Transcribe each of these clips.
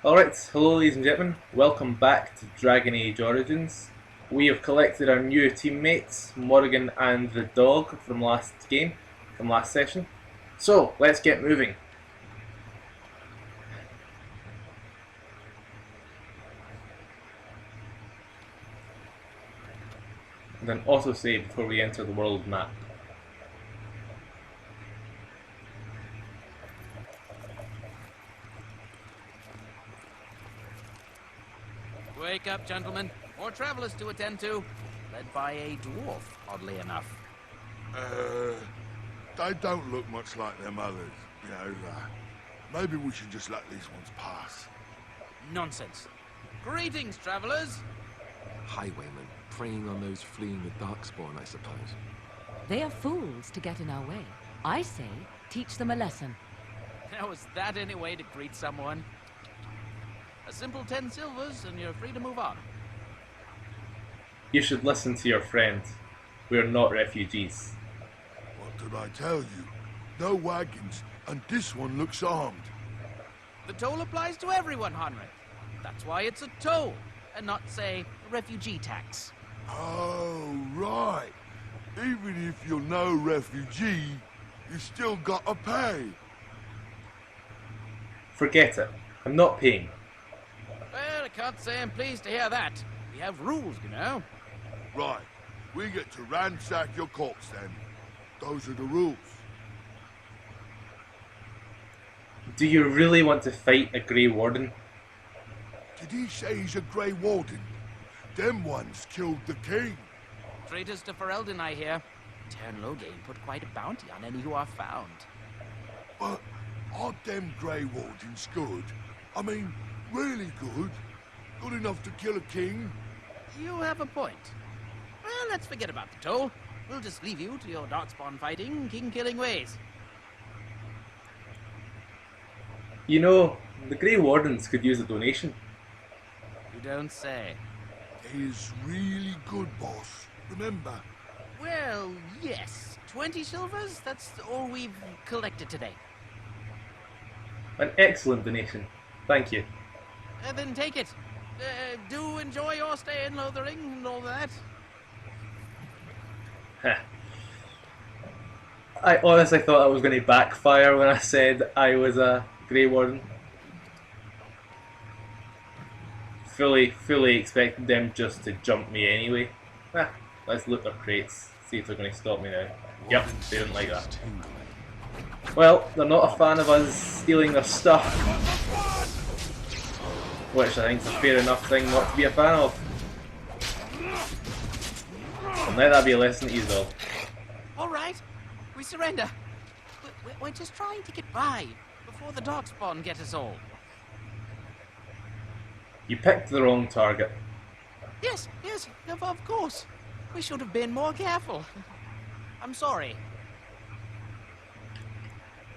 Alright, hello ladies and gentlemen, welcome back to DragonAge Origins. We have collected our new teammates, Morgan and the dog from last session. So, let's get moving. And then autosave before we enter the world map. Wake up, gentlemen. More travelers to attend to. Led by a dwarf, oddly enough. They don't look much like them others, you know. Maybe we should just let these ones pass. Nonsense. Greetings, travelers. Highwaymen, preying on those fleeing the Darkspawn, I suppose. They are fools to get in our way. I say, teach them a lesson. Now, is that any way to greet someone? A simple 10 silvers and you're free to move on. You should listen to your friend. We are not refugees. What did I tell you? No wagons, and this one looks armed. The toll applies to everyone, Henrik. That's why it's a toll, and not, say, a refugee tax. Oh, right. Even if you're no refugee, you still gotta pay. Forget it. I'm not paying. Well, I can't say I'm pleased to hear that. We have rules, you know. Right. We get to ransack your corpse then. Those are the rules. Do you really want to fight a Grey Warden? Did he say he's a Grey Warden? Them ones killed the king. Traitors to Ferelden, I hear. Tern Loghain put quite a bounty on any who are found. But are them Grey Wardens good? I mean, really good? Good enough to kill a king? You have a point. Well, let's forget about the toll. We'll just leave you to your Darkspawn fighting, king-killing ways. You know, the Grey Wardens could use a donation. You don't say. He's really good, boss. Remember? Well, yes. 20 silvers? That's all we've collected today. An excellent donation. Thank you. Then take it. Do enjoy your stay in Lothering and all that. Heh. I honestly thought I was going to backfire when I said I was a Grey Warden. Fully expected them just to jump me anyway. Let's loot their crates, see if they're going to stop me now. Yep, they didn't like that. Well, they're not a fan of us stealing their stuff. Which I think is a fair enough thing not to be a fan of. And let that be a lesson to you though. All right, we surrender. We're just trying to get by before the Darkspawn get us all. You picked the wrong target. Yes, of course. We should have been more careful. I'm sorry.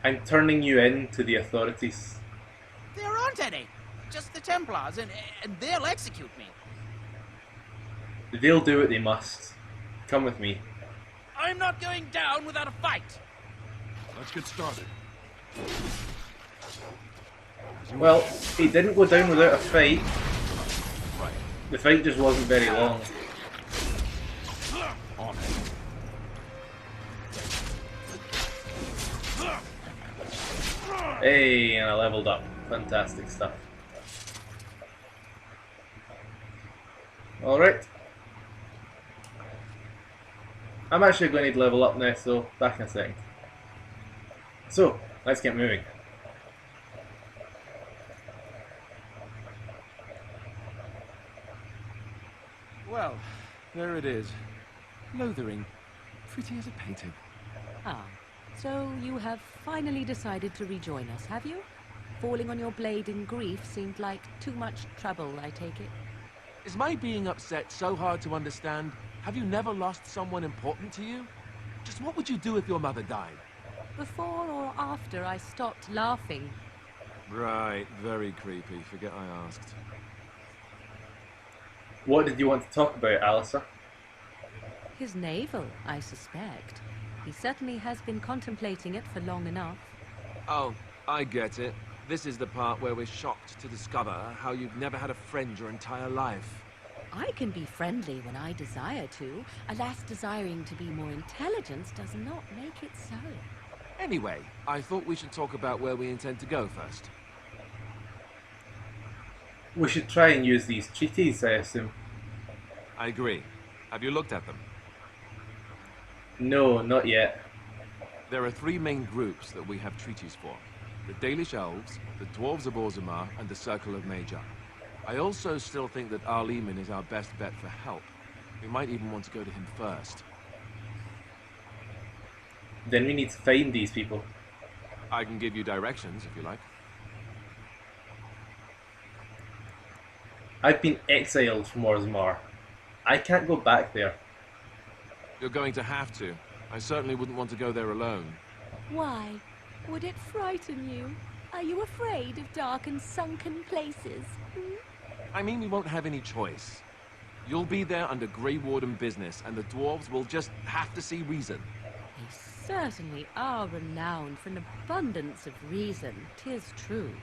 I'm turning you in to the authorities. There aren't any. Just the Templars, and they'll execute me. They'll do what they must. Come with me. I'm not going down without a fight. Let's get started. Well, he didn't go down without a fight. The fight just wasn't very long. On Hey, and I leveled up. Fantastic stuff. Alright. I'm actually going to level up now, so back in a second. So, let's get moving. Well, there it is. Lothering. Pretty as a painting. Ah, so you have finally decided to rejoin us, have you? Falling on your blade in grief seemed like too much trouble, I take it. Is my being upset so hard to understand? Have you never lost someone important to you? Just what would you do if your mother died? Before or after I stopped laughing? Right, very creepy. Forget I asked. What did you want to talk about, Alistair? His navel, I suspect. He certainly has been contemplating it for long enough. Oh, I get it. This is the part where we're shocked to discover how you've never had a friend your entire life. I can be friendly when I desire to. Alas, desiring to be more intelligent does not make it so. Anyway, I thought we should talk about where we intend to go first. We should try and use these treaties, I assume. I agree. Have you looked at them? No, not yet. There are three main groups that we have treaties for. The Dalish Elves, the Dwarves of Orzammar, and the Circle of Major. I also still think that Arleman is our best bet for help. We might even want to go to him first. Then we need to find these people. I can give you directions if you like. I've been exiled from Orzammar. I can't go back there. You're going to have to. I certainly wouldn't want to go there alone. Why? Would it frighten you? Are you afraid of dark and sunken places? I mean, we won't have any choice. You'll be there under Grey Warden business, and the dwarves will just have to see reason. They certainly are renowned for an abundance of reason, 'tis true.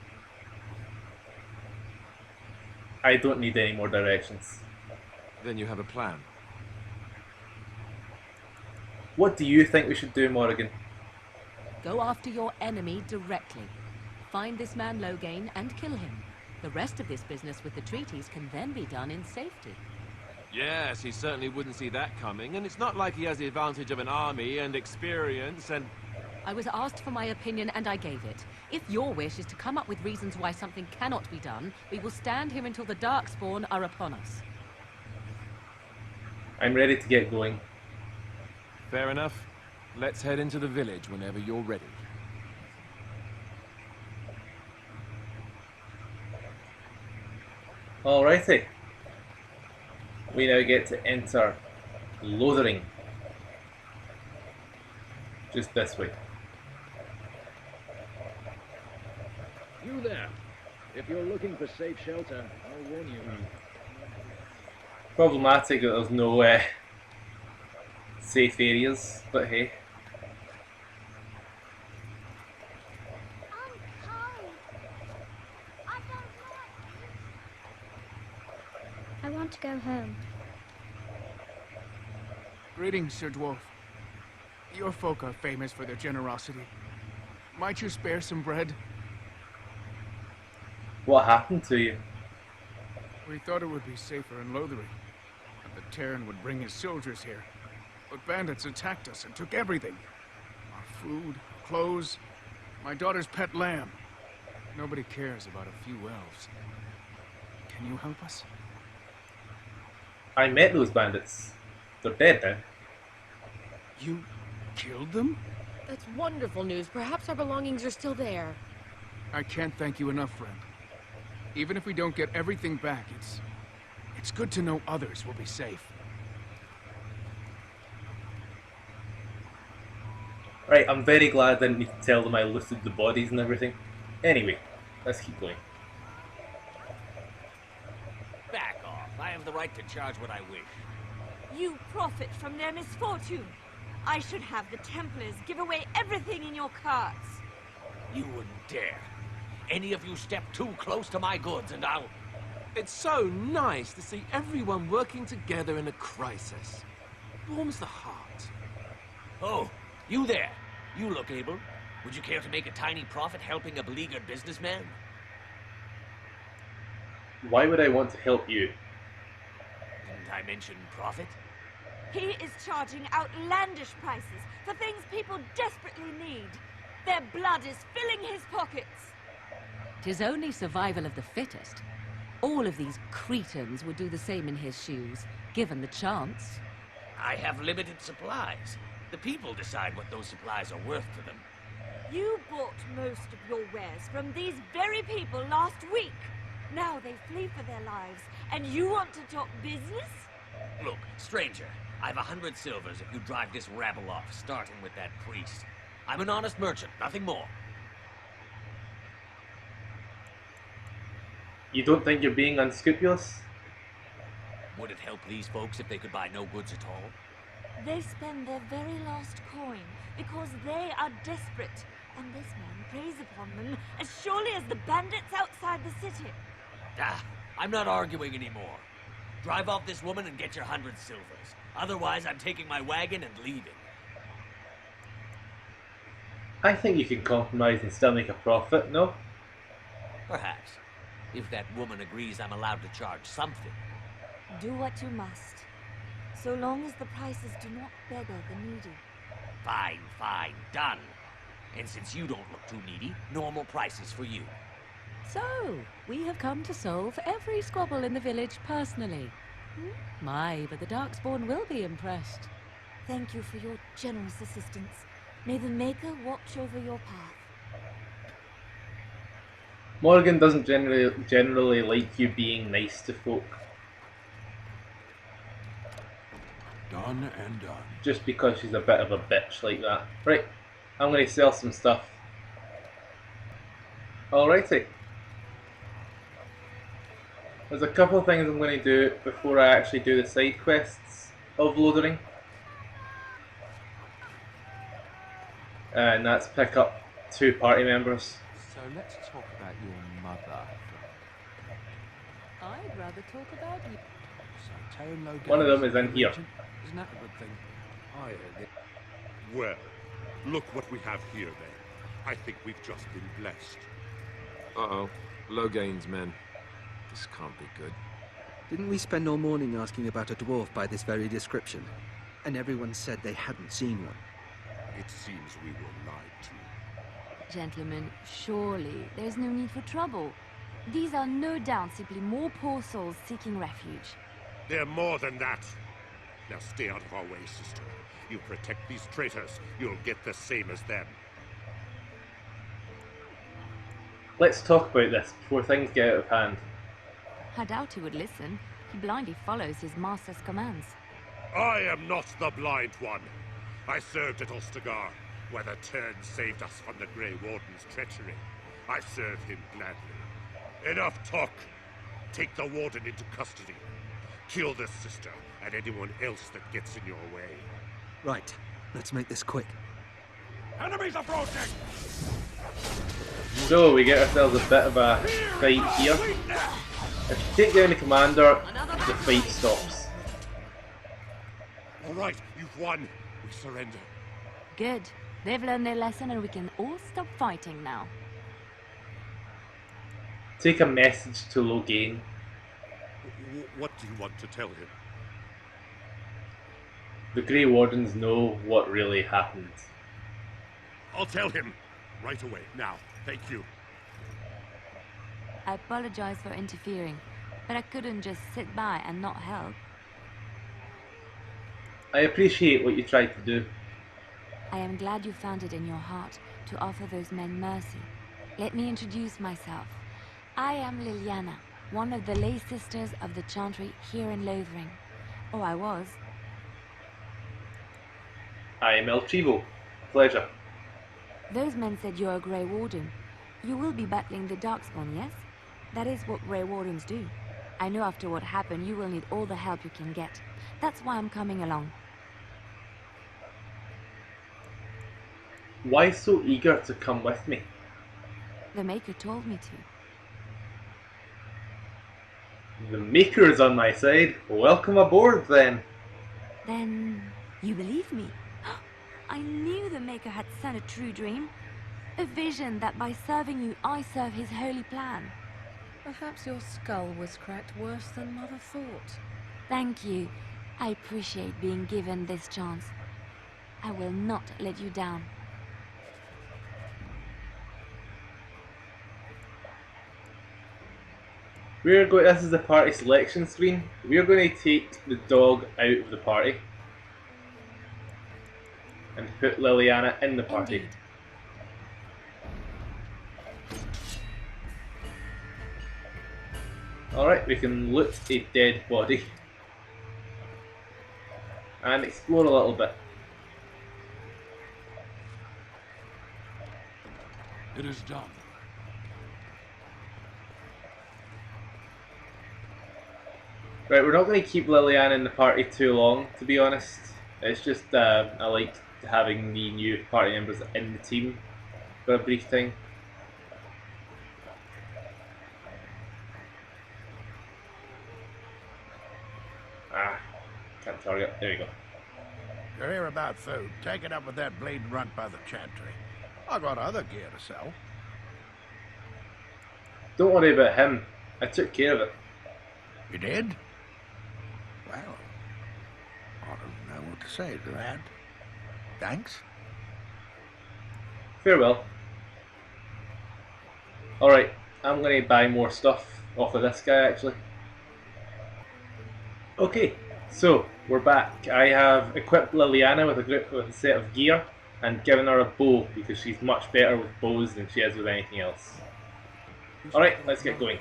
I don't need any more directions. Then you have a plan. What do you think we should do, Morrigan? Go after your enemy directly. Find this man Loghain and kill him. The rest of this business with the treaties can then be done in safety. Yes, he certainly wouldn't see that coming, and it's not like he has the advantage of an army and experience and... I was asked for my opinion and I gave it. If your wish is to come up with reasons why something cannot be done, we will stand here until the Darkspawn are upon us. I'm ready to get going. Fair enough. Let's head into the village whenever you're ready. Alrighty. We now get to enter Lothering. Just this way. You there. If you're looking for safe shelter, I'll warn you. Problematic that there's no safe areas, but hey. I want to go home. Greetings, Sir Dwarf. Your folk are famous for their generosity. Might you spare some bread? What happened to you? We thought it would be safer in Lothering, and the Terran would bring his soldiers here. But bandits attacked us and took everything. Our food, clothes, my daughter's pet lamb. Nobody cares about a few elves. Can you help us? I met those bandits. They're dead now. You killed them? That's wonderful news. Perhaps our belongings are still there. I can't thank you enough, friend. Even if we don't get everything back, it's good to know others will be safe. Right, I'm very glad I didn't need to tell them I looted the bodies and everything. Anyway, let's keep going. Back off. I have the right to charge what I wish. You profit from their misfortune. I should have the Templars give away everything in your carts. You wouldn't dare. Any of you step too close to my goods and I'll... It's so nice to see everyone working together in a crisis. Warms the heart. Oh, you there. You look able. Would you care to make a tiny profit helping a beleaguered businessman? Why would I want to help you? Didn't I mention profit? He is charging outlandish prices for things people desperately need. Their blood is filling his pockets. 'Tis only survival of the fittest. All of these cretins would do the same in his shoes, given the chance. I have limited supplies. The people decide what those supplies are worth to them. You bought most of your wares from these very people last week. Now they flee for their lives, and you want to talk business? Look, stranger, I've 100 silvers if you drive this rabble off, starting with that priest. I'm an honest merchant, nothing more. You don't think you're being unscrupulous? Would it help these folks if they could buy no goods at all? They spend their very last coin because they are desperate, And this man preys upon them as surely as the bandits outside the city. Ah, I'm not arguing anymore. Drive off this woman and get your 100 silvers. Otherwise, I'm taking my wagon and leaving. I think you can compromise and still make a profit, no? Perhaps. If that woman agrees I'm allowed to charge something. Do what you must, so long as the prices do not beggar the needy. Fine, fine, done. And since you don't look too needy, normal prices for you. So, we have come to solve every squabble in the village personally. My, but the Darkspawn will be impressed. Thank you for your generous assistance. May the Maker watch over your path. Morgan doesn't generally like you being nice to folk. Done and done. Just because she's a bit of a bitch like that. Right, I'm going to sell some stuff. Alrighty. There's a couple of things I'm going to do before I actually do the side quests of Lothering. And that's pick up 2 party members. So let's talk about your mother. I'd rather talk about you. So Taran Logan One of them is in here. Isn't that a good thing? I Well, look what we have here then. I think we've just been blessed. Uh-oh. Logain's men. This can't be good. Didn't we spend all morning asking about a dwarf by this very description? And everyone said they hadn't seen one. It seems we were lied to. Gentlemen, surely there's no need for trouble. These are no doubt simply more poor souls seeking refuge. They're more than that. Now stay out of our way, sister. You protect these traitors, you'll get the same as them. Let's talk about this before things get out of hand. I doubt he would listen. He blindly follows his master's commands. I am not the blind one. I served at Ostagar, where the Turn saved us from the Grey Warden's treachery. I serve him gladly. Enough talk. Take the Warden into custody. Kill this sister and anyone else that gets in your way. Right. Let's make this quick. Enemies approaching! So we get ourselves a bit of a fight here. If you take down the commander, the fight stops. All right, you've won. We surrender. Good. They've learned their lesson and we can all stop fighting now. Take a message to Logain. What do you want to tell him? The Grey Wardens know what really happened. I'll tell him. Right away, now. Thank you. I apologize for interfering, but I couldn't just sit by and not help. I appreciate what you tried to do. I am glad you found it in your heart to offer those men mercy. Let me introduce myself. I am Liliana, one of the lay sisters of the Chantry here in Lothering. Or I was. I am Chivo. Pleasure. Those men said you're a Grey Warden. You will be battling the Darkspawn, yes? That is what Grey Wardens do. I know after what happened you will need all the help you can get. That's why I'm coming along. Why so eager to come with me? The Maker told me to. The Maker is on my side. Welcome aboard, then. Then you believe me? I knew the Maker had sent a true dream. A vision that by serving you, I serve his holy plan. Perhaps your skull was cracked worse than Mother thought. Thank you. I appreciate being given this chance. I will not let you down. This is the party selection screen. We're going to take the dog out of the party and put Liliana in the party. Indeed. Alright, we can loot a dead body and explore a little bit. It is done. Right, we're not going to keep Liliana in the party too long, to be honest. It's just I like having the new party members in the team. for a brief time. Ah, can't target. There you go. You're here about food. Take it up with that bleeding runt by the chantry. I got other gear to sell. Don't worry about him. I took care of it. You did? Well, I don't know what to say to that. Thanks. Farewell. Alright, I'm going to buy more stuff off of this guy actually. Okay, so we're back. I have equipped Liliana with a set of gear and given her a bow because she's much better with bows than she is with anything else. Alright, let's get going.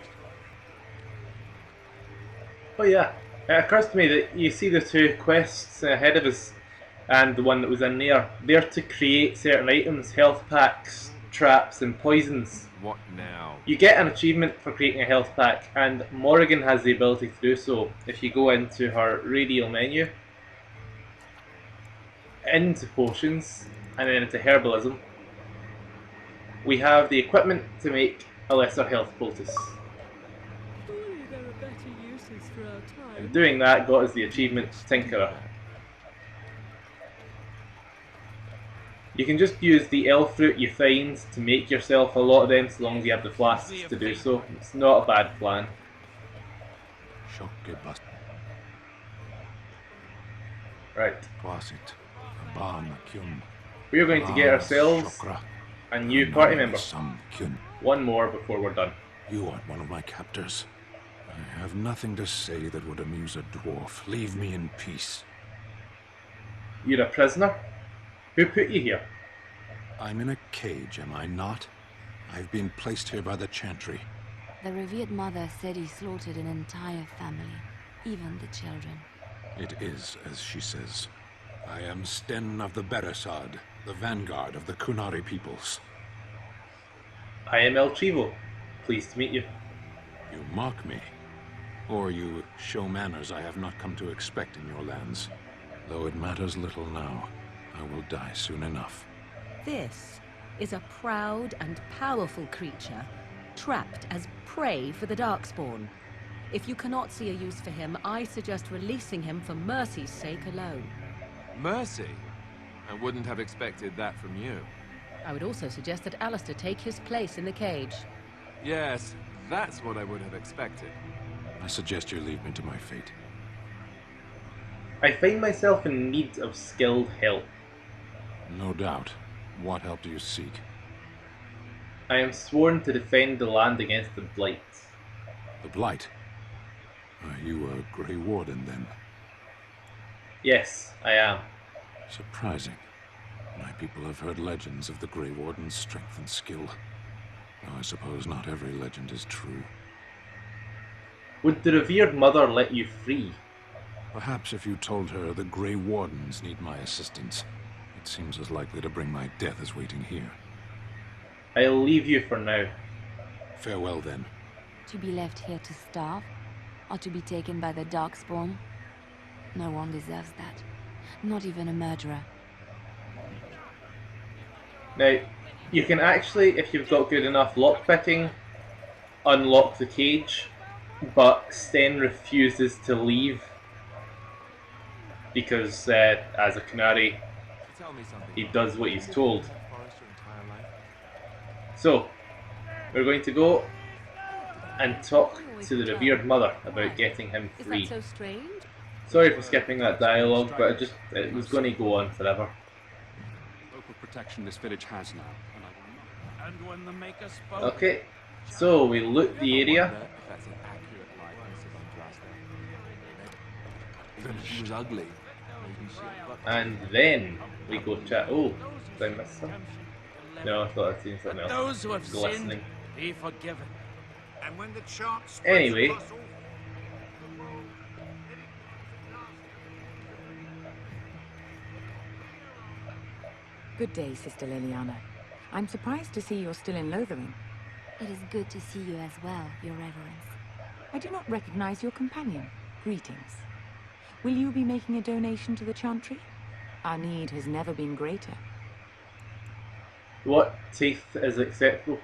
Oh yeah, it occurs to me that you see the two quests ahead of us and the one that was in there. They're to create certain items, health packs, traps and poisons. What now? You get an achievement for creating a health pack, and Morrigan has the ability to do so if you go into her radial menu, into potions, and then into herbalism. We have the equipment to make a lesser health poultice. Surely there are better uses for our time. And doing that got us the achievement Tinkerer. You can just use the elf fruit you find to make yourself a lot of them, so long as you have the flasks to do so. It's not a bad plan. Right. We're going to get ourselves a new party member. One more before we're done. You aren't one of my captors. I have nothing to say that would amuse a dwarf. Leave me in peace. You're a prisoner? Who put you here? I'm in a cage, am I not? I've been placed here by the chantry. The revered mother said he slaughtered an entire family, even the children. It is as she says. I am Sten of the Beresad, the vanguard of the Kunari peoples. I am El Chivo. Pleased to meet you. You mock me. Or you show manners I have not come to expect in your lands. Though it matters little now. I will die soon enough. This is a proud and powerful creature, trapped as prey for the Darkspawn. If you cannot see a use for him, I suggest releasing him for mercy's sake alone. Mercy? I wouldn't have expected that from you. I would also suggest that Alistair take his place in the cage. Yes, that's what I would have expected. I suggest you leave me to my fate. I find myself in need of skilled help. No doubt. What help do you seek? I am sworn to defend the land against the Blight. The Blight? Are you a Grey Warden, then? Yes, I am. Surprising. My people have heard legends of the Grey Warden's strength and skill. Though I suppose not every legend is true. Would the revered mother let you free? Perhaps if you told her the Grey Wardens need my assistance. It seems as likely to bring my death as waiting here. I'll leave you for now. Farewell, then. To be left here to starve? Or to be taken by the Darkspawn? No one deserves that. Not even a murderer. Now, you can actually, if you've got good enough lockpicking, unlock the cage, but Sten refuses to leave because, as a Canary, he does what he's told. So, we're going to go and talk to the revered mother about getting him free. Is that so strange? Sorry for skipping that dialogue, but it was going to go on forever. Local protection this village has now. And when the Maker spoke... Okay, so we loot the area. She was ugly. And then we go chat. Oh, did I miss something? No, I thought I'd seen something else. Those who have glistening. sinned, be forgiven. And when the chance Anyway, Good day, Sister Liliana. I'm surprised to see you're still in Lothering. It is good to see you as well, Your Reverence. I do not recognize your companion. Greetings. Will you be making a donation to the Chantry? Our need has never been greater. What teeth is acceptable?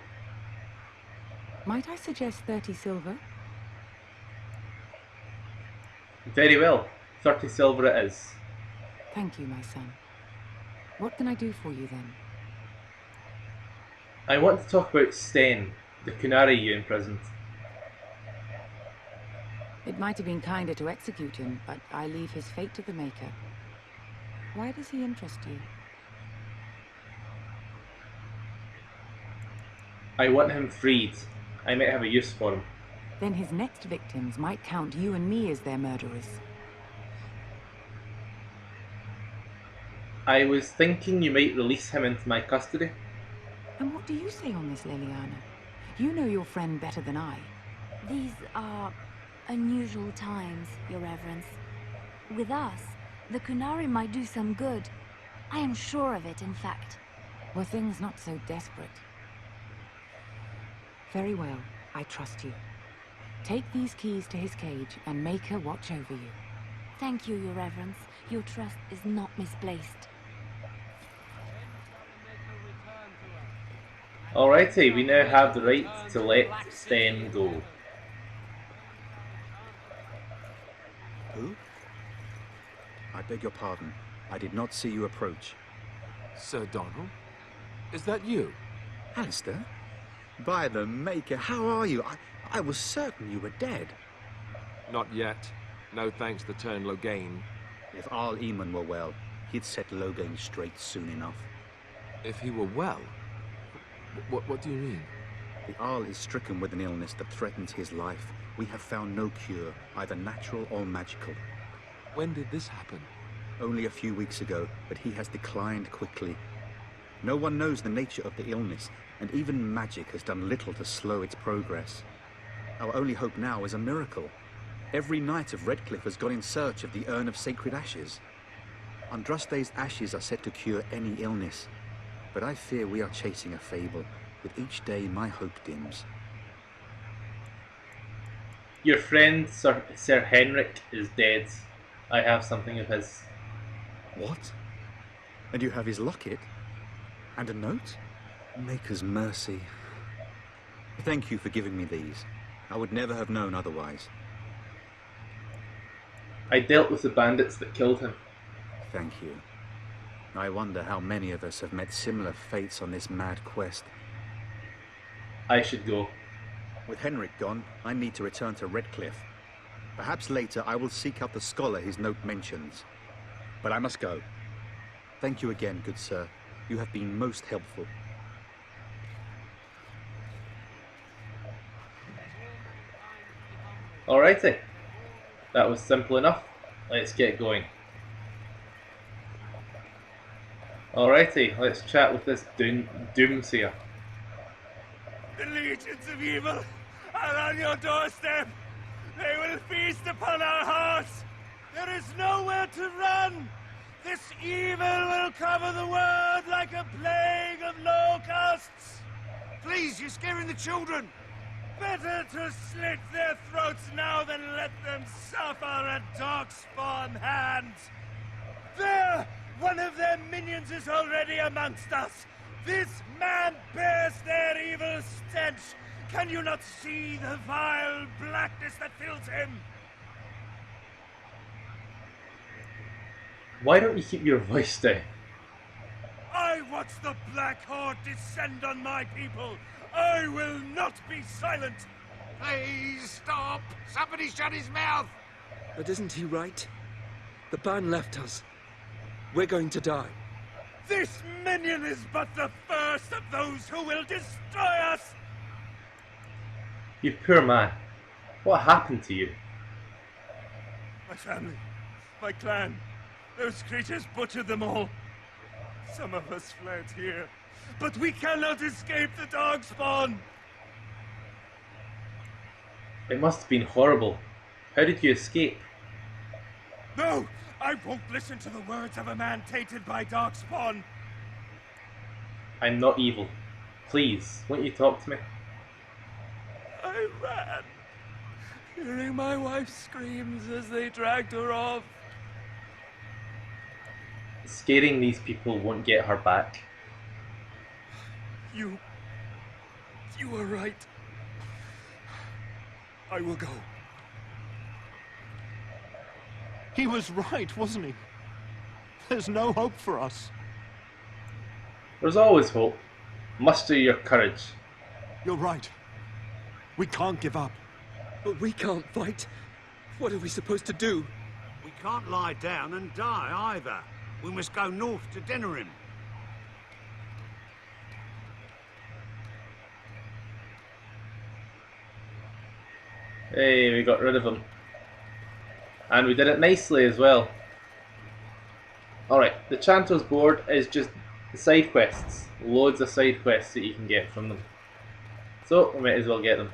Might I suggest 30 silver? Very well. 30 silver it is. Thank you, my son. What can I do for you then? I want to talk about Sten, the Kunari you imprisoned. It might have been kinder to execute him, but I leave his fate to the Maker. Why does he interest you? I want him freed. I might have a use for him. Then his next victims might count you and me as their murderers. I was thinking you might release him into my custody. And what do you say on this, Liliana? You know your friend better than I. These are unusual times, Your Reverence. With us, the Kunari might do some good. I am sure of it, in fact. Were things not so desperate? Very well, I trust you. Take these keys to his cage and make her watch over you. Thank you, Your Reverence. Your trust is not misplaced. Alrighty, we now have the right to let Sten go. Who? I beg your pardon. I did not see you approach. Sir Donald? Is that you? Alistair? By the Maker, how are you? I was certain you were dead. Not yet. No thanks to turn Loghain. If Arl Eamon were well, he'd set Loghain straight soon enough. If he were well? What do you mean? The Arl is stricken with an illness that threatens his life. We have found no cure, either natural or magical. When did this happen? Only a few weeks ago, but he has declined quickly. No one knows the nature of the illness, and even magic has done little to slow its progress. Our only hope now is a miracle. Every knight of Redcliffe has gone in search of the Urn of Sacred Ashes. Andraste's ashes are said to cure any illness, but I fear we are chasing a fable. With each day, my hope dims. Your friend, Sir Henrik, is dead. I have something of his. What? And you have his locket? And a note? Maker's mercy. Thank you for giving me these. I would never have known otherwise. I dealt with the bandits that killed him. Thank you. I wonder how many of us have met similar fates on this mad quest. I should go. With Henrik gone, I need to return to Redcliffe. Perhaps later I will seek out the scholar his note mentions. But I must go. Thank you again, good sir. You have been most helpful. Alrighty. That was simple enough. Let's get going. Alrighty, let's chat with this doomsayer. The legions of evil are on your doorstep. They will feast upon our hearts. There is nowhere to run. This evil will cover the world like a plague of locusts. Please, you're scaring the children. Better to slit their throats now than let them suffer at Darkspawn hands. There! One of their minions is already amongst us. This man bears their evil stench. Can you not see the vile blackness that fills him? Why don't you keep your voice down? I watch the Black Horde descend on my people. I will not be silent. Please stop! Somebody shut his mouth! But isn't he right? The ban left us. We're going to die. This minion is but the first of those who will destroy us! You poor man. What happened to you? My family, my clan, those creatures butchered them all. Some of us fled here, but we cannot escape the Darkspawn! It must have been horrible. How did you escape? No! I won't listen to the words of a man tainted by Darkspawn! I'm not evil. Please, won't you talk to me? I ran, hearing my wife's screams as they dragged her off. Scaring these people won't get her back. You were right. I will go. He was right, wasn't he? There's no hope for us. There's always hope. Muster your courage. You're right. We can't give up. But we can't fight. What are we supposed to do? We can't lie down and die either. We must go north to Denerim. Hey, we got rid of him. And we did it nicely as well. Alright, the Chanter's board is just side quests. Loads of side quests that you can get from them. So, we might as well get them.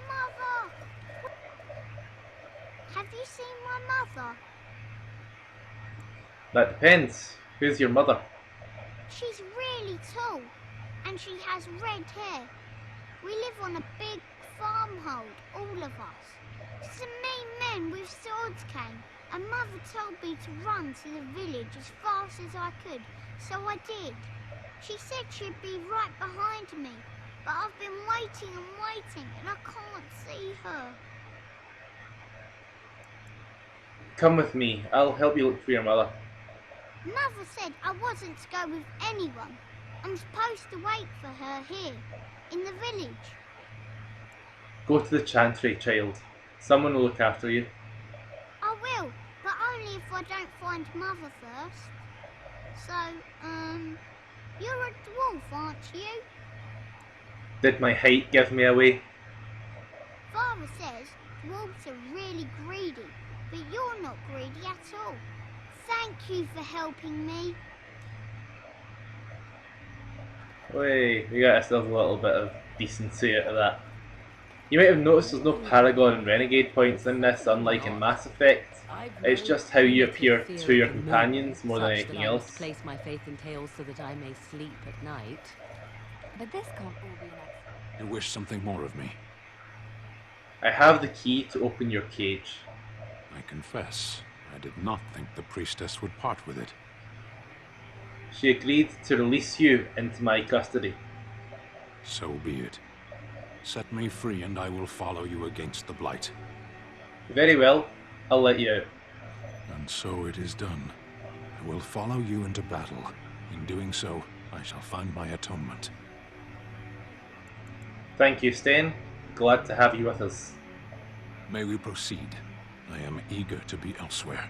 Mother! Have you seen my mother? That depends. Who's your mother? She's really tall, and she has red hair. We live on a big farmhold, all of us. Some mean men with swords came, and Mother told me to run to the village as fast as I could, so I did. She said she'd be right behind me, but I've been waiting and waiting, and I can't see her. Come with me. I'll help you look for your mother. Mother said I wasn't to go with anyone. I'm supposed to wait for her here, in the village. Go to the Chantry, child. Someone will look after you. I will, but only if I don't find Mother first. So, you're a dwarf, aren't you? Did my height give me away? Father says dwarves are really greedy, but you're not greedy at all. Thank you for helping me. Wait, we got ourselves a little bit of decency out of that. You might have noticed there's no Paragon and Renegade points in this, unlike in Mass Effect. It's just how you appear to your companions more than anything else. Place my faith in tales so that I may sleep at night. But this can't all be an accident. You wish something more of me? I have the key to open your cage. I confess, I did not think the priestess would part with it. She agreed to release you into my custody. So be it. Set me free and I will follow you against the Blight. Very well, I'll let you out. And so it is done. I will follow you into battle. In doing so, I shall find my atonement. Thank you, Stain. Glad to have you with us. May we proceed? I am eager to be elsewhere.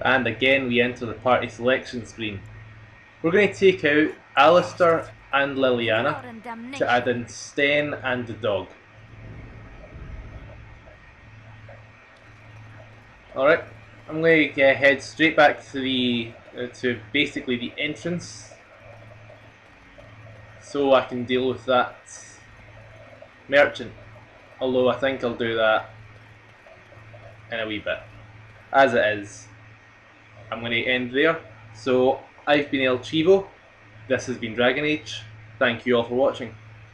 And again we enter the party selection screen. We're going to take out Alistair and Liliana to add in Sten and the dog. Alright, I'm going to head straight back to the basically the entrance, so I can deal with that merchant. Although I think I'll do that in a wee bit. As it is, I'm going to end there. So I've been El Chivo. This has been DragonAge. Thank you all for watching.